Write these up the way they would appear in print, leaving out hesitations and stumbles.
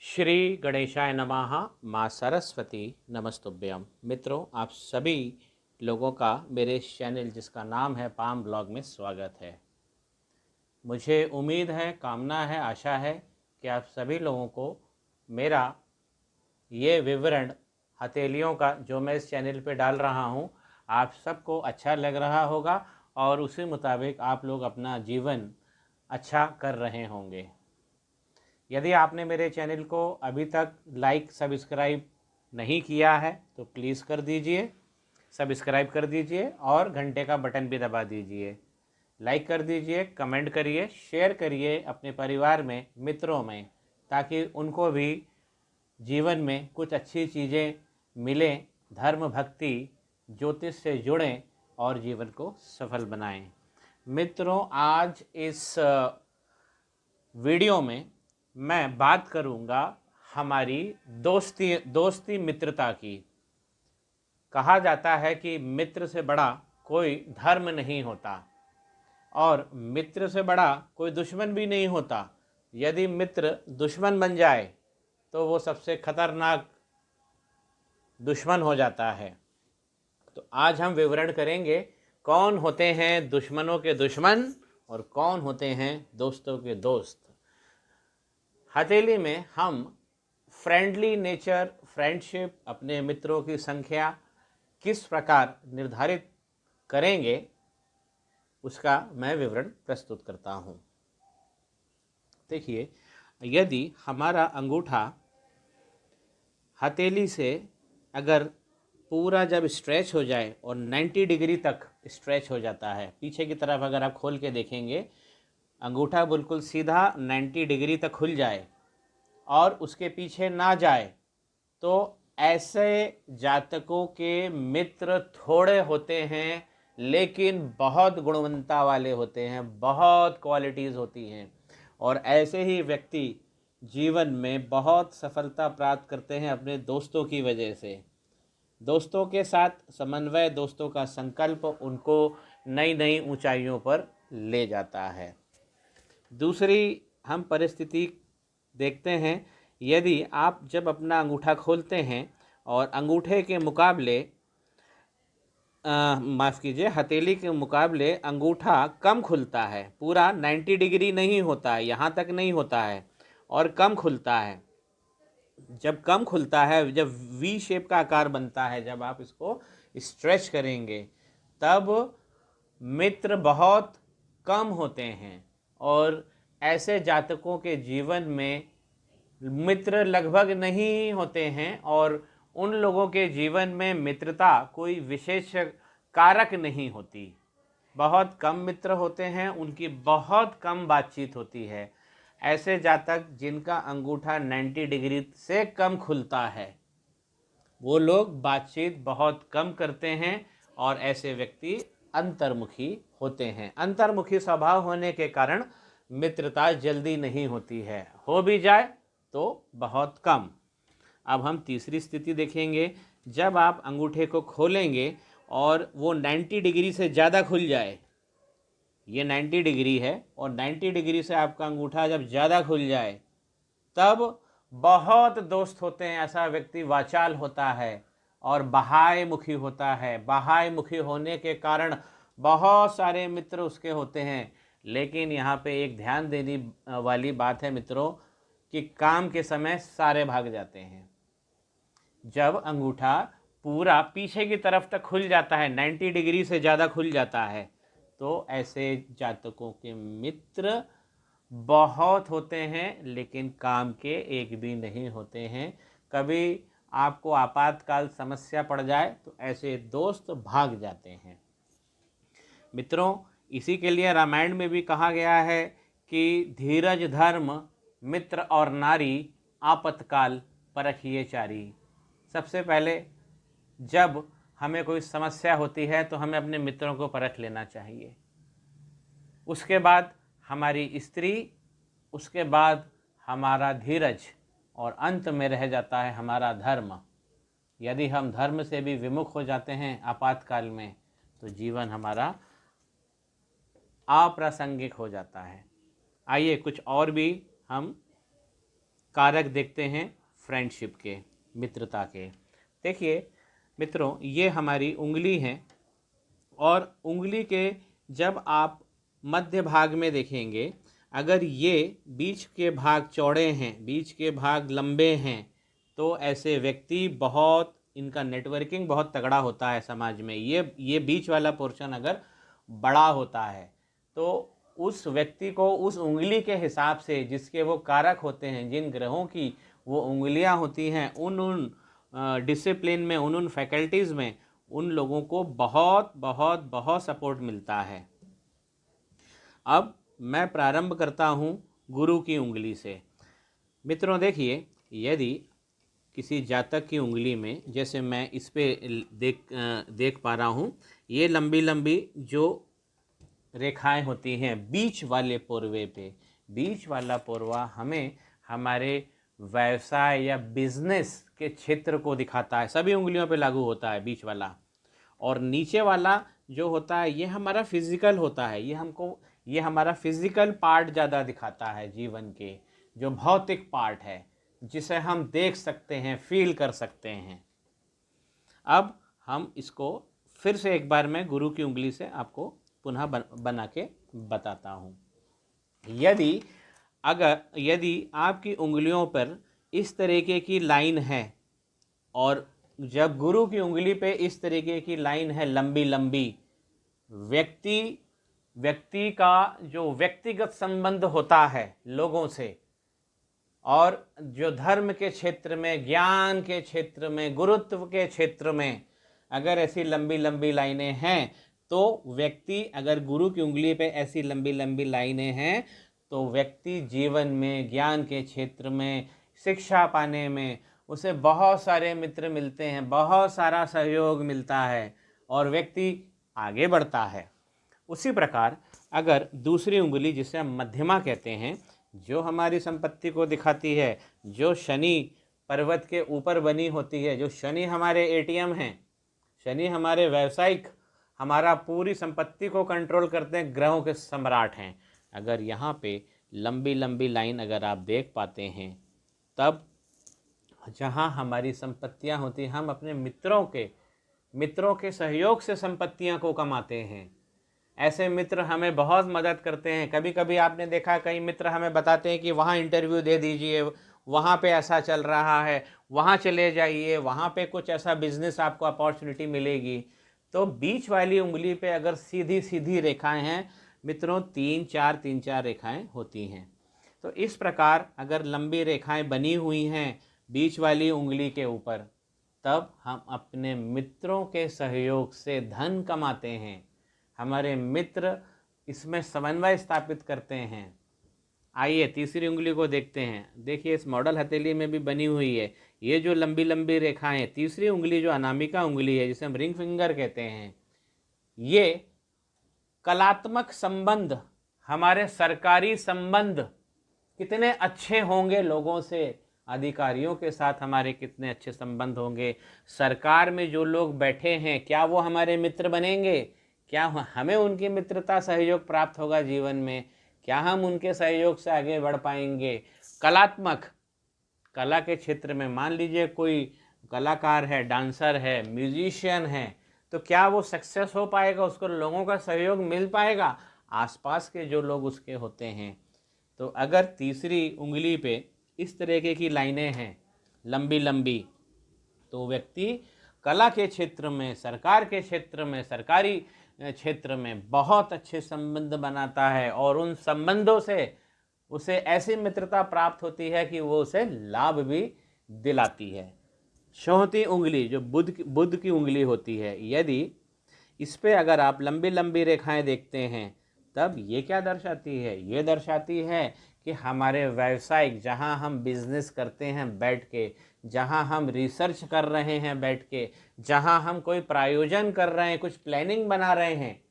श्री गणेशाय नमः। माँ सरस्वती नमस्तुभ्यम। मित्रों, आप सभी लोगों का मेरे इस चैनल जिसका नाम है पाम ब्लॉग में स्वागत है। मुझे उम्मीद है, कामना है, आशा है कि आप सभी लोगों को मेरा ये विवरण हथेलियों का जो मैं इस चैनल पे डाल रहा हूँ आप सबको अच्छा लग रहा होगा और उसी मुताबिक आप लोग अपना जीवन अच्छा कर रहे होंगे। यदि आपने मेरे चैनल को अभी तक लाइक सब्सक्राइब नहीं किया है तो प्लीज़ कर दीजिए, सब्सक्राइब कर दीजिए और घंटे का बटन भी दबा दीजिए। लाइक कर दीजिए, कमेंट करिए, शेयर करिए अपने परिवार में, मित्रों में, ताकि उनको भी जीवन में कुछ अच्छी चीज़ें मिलें, धर्म भक्ति ज्योतिष से जुड़ें और जीवन को सफल बनाएं। मित्रों, आज इस वीडियो में मैं बात करूंगा हमारी दोस्ती मित्रता की। कहा जाता है कि मित्र से बड़ा कोई धर्म नहीं होता और मित्र से बड़ा कोई दुश्मन भी नहीं होता। यदि मित्र दुश्मन बन जाए तो वो सबसे खतरनाक दुश्मन हो जाता है। तो आज हम विवरण करेंगे कौन होते हैं दुश्मनों के दुश्मन और कौन होते हैं दोस्तों के दोस्त। हथेली में हम फ्रेंडली नेचर, फ्रेंडशिप, अपने मित्रों की संख्या किस प्रकार निर्धारित करेंगे उसका मैं विवरण प्रस्तुत करता हूँ। देखिए, यदि हमारा अंगूठा हथेली से अगर पूरा जब स्ट्रेच हो जाए और 90 डिग्री तक स्ट्रेच हो जाता है, पीछे की तरफ अगर आप खोल के देखेंगे अंगूठा बिल्कुल सीधा 90 डिग्री तक खुल जाए और उसके पीछे ना जाए, तो ऐसे जातकों के मित्र थोड़े होते हैं लेकिन बहुत गुणवत्ता वाले होते हैं, बहुत क्वालिटीज़ होती हैं और ऐसे ही व्यक्ति जीवन में बहुत सफलता प्राप्त करते हैं अपने दोस्तों की वजह से। दोस्तों के साथ समन्वय, दोस्तों का संकल्प उनको नई नई ऊंचाइयों पर ले जाता है। दूसरी हम परिस्थिति देखते हैं, यदि आप जब अपना अंगूठा खोलते हैं और अंगूठे के मुकाबले माफ़ कीजिए, हथेली के मुकाबले अंगूठा कम खुलता है, पूरा 90 डिग्री नहीं होता है, यहाँ तक नहीं होता है और कम खुलता है। जब कम खुलता है, जब वी शेप का आकार बनता है, जब आप इसको स्ट्रेच करेंगे तब मित्र बहुत कम होते हैं और ऐसे जातकों के जीवन में मित्र लगभग नहीं होते हैं और उन लोगों के जीवन में मित्रता कोई विशेष कारक नहीं होती। बहुत कम मित्र होते हैं, उनकी बहुत कम बातचीत होती है। ऐसे जातक जिनका अंगूठा 90 डिग्री से कम खुलता है वो लोग बातचीत बहुत कम करते हैं और ऐसे व्यक्ति अंतर्मुखी होते हैं। अंतर्मुखी स्वभाव होने के कारण मित्रता जल्दी नहीं होती है, हो भी जाए तो बहुत कम। अब हम तीसरी स्थिति देखेंगे, जब आप अंगूठे को खोलेंगे और वो 90 डिग्री से ज़्यादा खुल जाए। ये 90 डिग्री है और 90 डिग्री से आपका अंगूठा जब ज़्यादा खुल जाए तब बहुत दोस्त होते हैं। ऐसा व्यक्ति वाचाल होता है और बाह्य मुखी होता है। बाह्य मुखी होने के कारण बहुत सारे मित्र उसके होते हैं, लेकिन यहाँ पे एक ध्यान देने वाली बात है मित्रों कि काम के समय सारे भाग जाते हैं। जब अंगूठा पूरा पीछे की तरफ तक खुल जाता है, 90 डिग्री से ज़्यादा खुल जाता है, तो ऐसे जातकों के मित्र बहुत होते हैं लेकिन काम के एक भी नहीं होते हैं। कभी आपको आपातकाल समस्या पड़ जाए तो ऐसे दोस्त भाग जाते हैं। मित्रों, इसी के लिए रामायण में भी कहा गया है कि धीरज धर्म मित्र और नारी आपतकाल परखिए चारी। सबसे पहले जब हमें कोई समस्या होती है तो हमें अपने मित्रों को परख लेना चाहिए, उसके बाद हमारी स्त्री, उसके बाद हमारा धीरज और अंत में रह जाता है हमारा धर्म। यदि हम धर्म से भी विमुख हो जाते हैं आपातकाल में तो जीवन हमारा अप्रासंगिक हो जाता है। आइए कुछ और भी हम कारक देखते हैं फ्रेंडशिप के, मित्रता के। देखिए मित्रों, ये हमारी उंगली है और उंगली के जब आप मध्य भाग में देखेंगे, अगर ये बीच के भाग चौड़े हैं, बीच के भाग लंबे हैं, तो ऐसे व्यक्ति बहुत, इनका नेटवर्किंग बहुत तगड़ा होता है समाज में। ये बीच वाला पोर्शन अगर बड़ा होता है तो उस व्यक्ति को उस उंगली के हिसाब से, जिसके वो कारक होते हैं, जिन ग्रहों की वो उंगलियां होती हैं, उन डिसिप्लिन में, उन फैकल्टीज़ में उन लोगों को बहुत बहुत बहुत सपोर्ट मिलता है। अब मैं प्रारंभ करता हूँ गुरु की उंगली से। मित्रों देखिए, यदि किसी जातक की उंगली में, जैसे मैं इस पे देख पा रहा हूँ, ये लंबी लंबी जो रेखाएं होती हैं बीच वाले पोरवे पे, बीच वाला पोरवा हमें हमारे व्यवसाय या बिजनेस के क्षेत्र को दिखाता है। सभी उंगलियों पे लागू होता है बीच वाला। और नीचे वाला जो होता है ये हमारा फिजिकल होता है, ये हमारा फिजिकल पार्ट ज़्यादा दिखाता है, जीवन के जो भौतिक पार्ट है, जिसे हम देख सकते हैं, फील कर सकते हैं। अब हम इसको फिर से एक बार मैं गुरु की उंगली से आपको पुनः बना के बताता हूँ। यदि आपकी उंगलियों पर इस तरीके की लाइन है, और जब गुरु की उंगली पे इस तरीके की लाइन है लंबी लंबी, व्यक्ति का जो व्यक्तिगत संबंध होता है लोगों से, और जो धर्म के क्षेत्र में, ज्ञान के क्षेत्र में, गुरुत्व के क्षेत्र में अगर ऐसी लंबी लंबी लाइनें हैं, तो व्यक्ति, अगर गुरु की उंगली पे ऐसी लंबी लंबी लाइनें हैं, तो व्यक्ति जीवन में, ज्ञान के क्षेत्र में, शिक्षा पाने में उसे बहुत सारे मित्र मिलते हैं, बहुत सारा सहयोग मिलता है और व्यक्ति आगे बढ़ता है। उसी प्रकार अगर दूसरी उंगली, जिसे हम मध्यमा कहते हैं, जो हमारी संपत्ति को दिखाती है, जो शनि पर्वत के ऊपर बनी होती है, जो शनि हमारे एटीएम हैं, शनि हमारे व्यावसायिक, हमारा पूरी संपत्ति को कंट्रोल करते हैं, ग्रहों के सम्राट हैं, अगर यहाँ पे लंबी लंबी लाइन अगर आप देख पाते हैं, तब जहाँ हमारी संपत्तियाँ होती हैं, हम अपने मित्रों के सहयोग से संपत्तियाँ को कमाते हैं। ऐसे मित्र हमें बहुत मदद करते हैं। कभी कभी आपने देखा, कई मित्र हमें बताते हैं कि वहाँ इंटरव्यू दे दीजिए, वहाँ पे ऐसा चल रहा है, वहाँ चले जाइए, वहाँ पे कुछ ऐसा बिजनेस आपको अपॉर्चुनिटी मिलेगी। तो बीच वाली उंगली पे अगर सीधी सीधी रेखाएं हैं मित्रों, तीन चार रेखाएं होती हैं। तो इस प्रकार अगर लंबी रेखाएं बनी हुई हैं बीच वाली उंगली के ऊपर, तब हम अपने मित्रों के सहयोग से धन कमाते हैं। हमारे मित्र इसमें समन्वय स्थापित करते हैं। आइए तीसरी उंगली को देखते हैं। देखिए, इस मॉडल हथेली में भी बनी हुई है ये जो लंबी लंबी रेखाएं। तीसरी उंगली जो अनामिका उंगली है, जिसे हम रिंग फिंगर कहते हैं, ये कलात्मक संबंध, हमारे सरकारी संबंध कितने अच्छे होंगे लोगों से, अधिकारियों के साथ हमारे कितने अच्छे संबंध होंगे, सरकार में जो लोग बैठे हैं क्या वो हमारे मित्र बनेंगे, क्या हमें उनकी मित्रता सहयोग प्राप्त होगा जीवन में, क्या हम उनके सहयोग से आगे बढ़ पाएंगे। कलात्मक, कला के क्षेत्र में मान लीजिए कोई कलाकार है, डांसर है, म्यूजिशियन है, तो क्या वो सक्सेस हो पाएगा, उसको लोगों का सहयोग मिल पाएगा, आसपास के जो लोग उसके होते हैं। तो अगर तीसरी उंगली पे इस तरीके की लाइनें हैं लंबी लंबी, तो व्यक्ति कला के क्षेत्र में, सरकार के क्षेत्र में, सरकारी क्षेत्र में बहुत अच्छे संबंध बनाता है, और उन संबंधों से उसे ऐसी मित्रता प्राप्त होती है कि वो उसे लाभ भी दिलाती है। चौथी उंगली जो बुध की उंगली होती है, यदि इस पे अगर आप लंबी लंबी रेखाएं देखते हैं, तब ये क्या दर्शाती है, ये दर्शाती है कि हमारे व्यवसायिक, जहां हम बिजनेस करते हैं बैठ के, जहां हम रिसर्च कर रहे हैं बैठ के, जहां हम कोई प्रायोजन कर रहे हैं, कुछ प्लानिंग बना रहे हैं,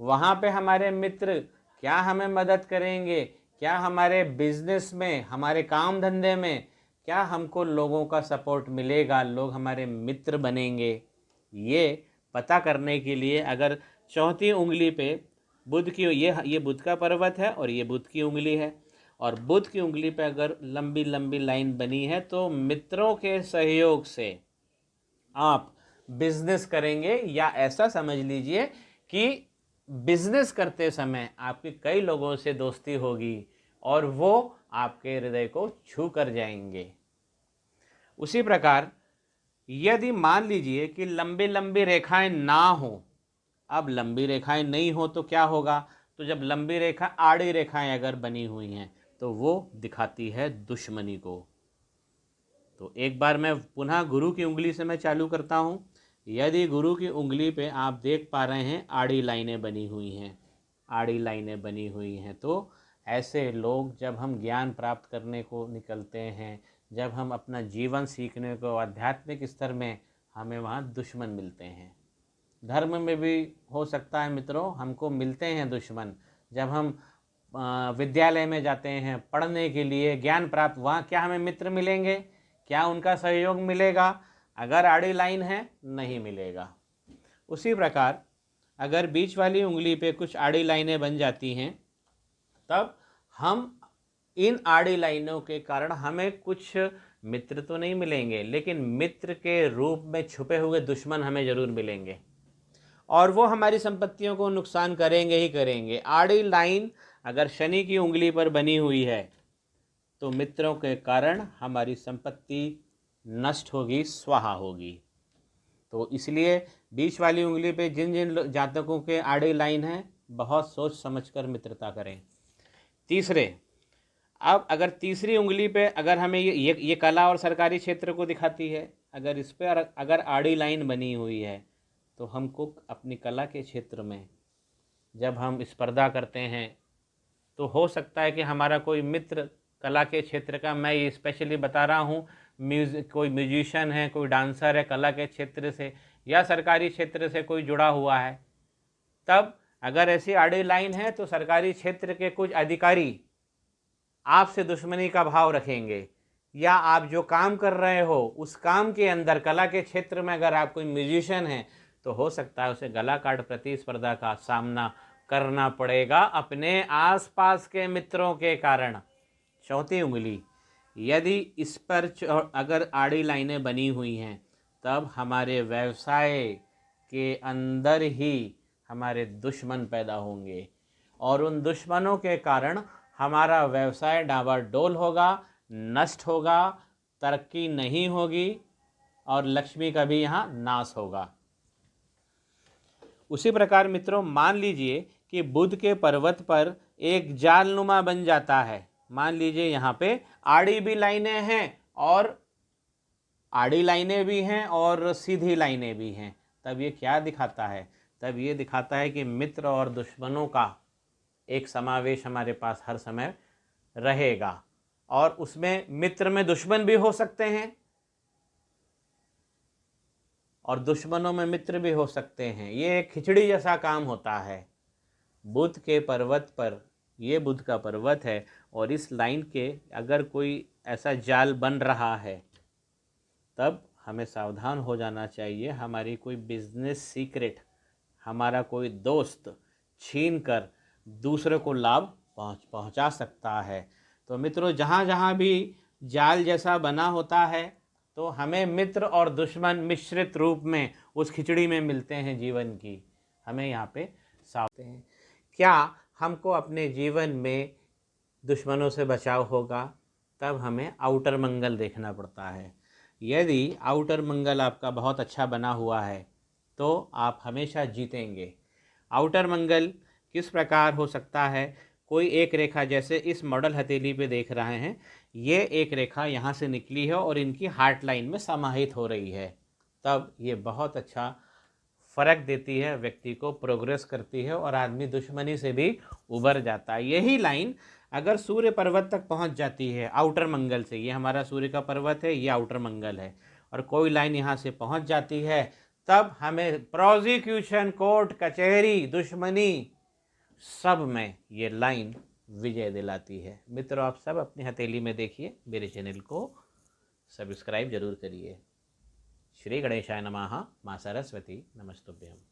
वहां पे हमारे मित्र क्या हमें मदद करेंगे, क्या हमारे बिजनेस में, हमारे काम धंधे में क्या हमको लोगों का सपोर्ट मिलेगा, लोग हमारे मित्र बनेंगे। ये पता करने के लिए अगर चौथी उंगली पे बुध की, ये बुध का पर्वत है और ये बुध की उंगली है, और बुध की उंगली पे अगर लंबी लंबी लाइन बनी है तो मित्रों के सहयोग से आप बिजनेस करेंगे, या ऐसा समझ लीजिए कि बिजनेस करते समय आपकी कई लोगों से दोस्ती होगी और वो आपके हृदय को छू कर जाएंगे। उसी प्रकार यदि मान लीजिए कि लंबी लंबी रेखाएं ना हो, अब लंबी रेखाएं नहीं हो तो क्या होगा, तो जब लंबी रेखा आड़ी रेखाएं अगर बनी हुई हैं तो वो दिखाती है दुश्मनी को। तो एक बार मैं पुनः गुरु की उंगली से मैं चालू करता हूँ। यदि गुरु की उंगली पे आप देख पा रहे हैं आड़ी लाइनें बनी हुई हैं, आड़ी लाइनें बनी हुई हैं, तो ऐसे लोग जब हम ज्ञान प्राप्त करने को निकलते हैं, जब हम अपना जीवन सीखने को आध्यात्मिक स्तर में, हमें वहाँ दुश्मन मिलते हैं। धर्म में भी हो सकता है मित्रों, हमको मिलते हैं दुश्मन। जब हम विद्यालय में जाते हैं पढ़ने के लिए ज्ञान प्राप्त, वहाँ क्या हमें मित्र मिलेंगे, क्या उनका सहयोग मिलेगा? अगर आड़ी लाइन है नहीं मिलेगा। उसी प्रकार अगर बीच वाली उंगली पे कुछ आड़ी लाइनें बन जाती हैं, तब हम इन आड़ी लाइनों के कारण हमें कुछ मित्र तो नहीं मिलेंगे, लेकिन मित्र के रूप में छुपे हुए दुश्मन हमें जरूर मिलेंगे और वो हमारी संपत्तियों को नुकसान करेंगे ही करेंगे। आड़ी लाइन अगर शनि की उंगली पर बनी हुई है तो मित्रों के कारण हमारी संपत्ति नष्ट होगी, स्वाहा होगी। तो इसलिए बीच वाली उंगली पे जिन जिन जातकों के आड़ी लाइन है, बहुत सोच समझकर मित्रता करें। तीसरे, अब अगर तीसरी उंगली पे अगर हमें ये कला और सरकारी क्षेत्र को दिखाती है, अगर इस पर अगर आड़ी लाइन बनी हुई है तो हमको अपनी कला के क्षेत्र में जब हम स्पर्धा करते हैं तो हो सकता है कि हमारा कोई मित्र कला के क्षेत्र का, मैं ये स्पेशली बता रहा हूँ, कोई म्यूजिशियन है, कोई डांसर है, कला के क्षेत्र से या सरकारी क्षेत्र से कोई जुड़ा हुआ है, तब अगर ऐसी आड़ी लाइन है तो सरकारी क्षेत्र के कुछ अधिकारी आपसे दुश्मनी का भाव रखेंगे, या आप जो काम कर रहे हो उस काम के अंदर कला के क्षेत्र में अगर आप कोई म्यूजिशियन है तो हो सकता है उसे गला काट प्रतिस्पर्धा का सामना करना पड़ेगा अपने आसपास के मित्रों के कारण। चौथी उंगली यदि इस पर अगर आड़ी लाइनें बनी हुई हैं, तब हमारे व्यवसाय के अंदर ही हमारे दुश्मन पैदा होंगे और उन दुश्मनों के कारण हमारा व्यवसाय डावाडोल होगा, नष्ट होगा, तरक्की नहीं होगी और लक्ष्मी का भी यहाँ नाश होगा। उसी प्रकार मित्रों, मान लीजिए कि बुध के पर्वत पर एक जालनुमा बन जाता है। मान लीजिए यहाँ पे आड़ी भी लाइनें हैं और आड़ी लाइनें भी हैं और सीधी लाइनें भी हैं, तब ये क्या दिखाता है? तब ये दिखाता है कि मित्र और दुश्मनों का एक समावेश हमारे पास हर समय रहेगा और उसमें मित्र में दुश्मन भी हो सकते हैं और दुश्मनों में मित्र भी हो सकते हैं। ये एक खिचड़ी जैसा काम होता है। बुध के पर्वत पर, ये बुध का पर्वत है और इस लाइन के अगर कोई ऐसा जाल बन रहा है तब हमें सावधान हो जाना चाहिए। हमारी कोई बिजनेस सीक्रेट, हमारा कोई दोस्त छीन कर दूसरे को लाभ पहुंचा सकता है। तो मित्रों, जहाँ जहाँ भी जाल जैसा बना होता है तो हमें मित्र और दुश्मन मिश्रित रूप में उस खिचड़ी में मिलते हैं जीवन की। हमें यहाँ पे सावधान हैं। क्या हमको अपने जीवन में दुश्मनों से बचाव होगा? तब हमें आउटर मंगल देखना पड़ता है। यदि आउटर मंगल आपका बहुत अच्छा बना हुआ है तो आप हमेशा जीतेंगे। आउटर मंगल किस प्रकार हो सकता है? कोई एक रेखा, जैसे इस मॉडल हथेली पे देख रहे हैं, ये एक रेखा यहाँ से निकली है और इनकी हार्ट लाइन में समाहित हो रही है, तब ये बहुत अच्छा फ़र्क देती है, व्यक्ति को प्रोग्रेस करती है और आदमी दुश्मनी से भी उबर जाता है। यही लाइन अगर सूर्य पर्वत तक पहुंच जाती है आउटर मंगल से, ये हमारा सूर्य का पर्वत है, ये आउटर मंगल है, और कोई लाइन यहाँ से पहुंच जाती है, तब हमें प्रोसिक्यूशन, कोर्ट कचहरी, दुश्मनी, सब में ये लाइन विजय दिलाती है। मित्रों, आप सब अपनी हथेली में देखिए, मेरे चैनल को सब्सक्राइब जरूर करिए। श्री गणेशाय नमः। मां सरस्वती नमस्तुभ्यम्।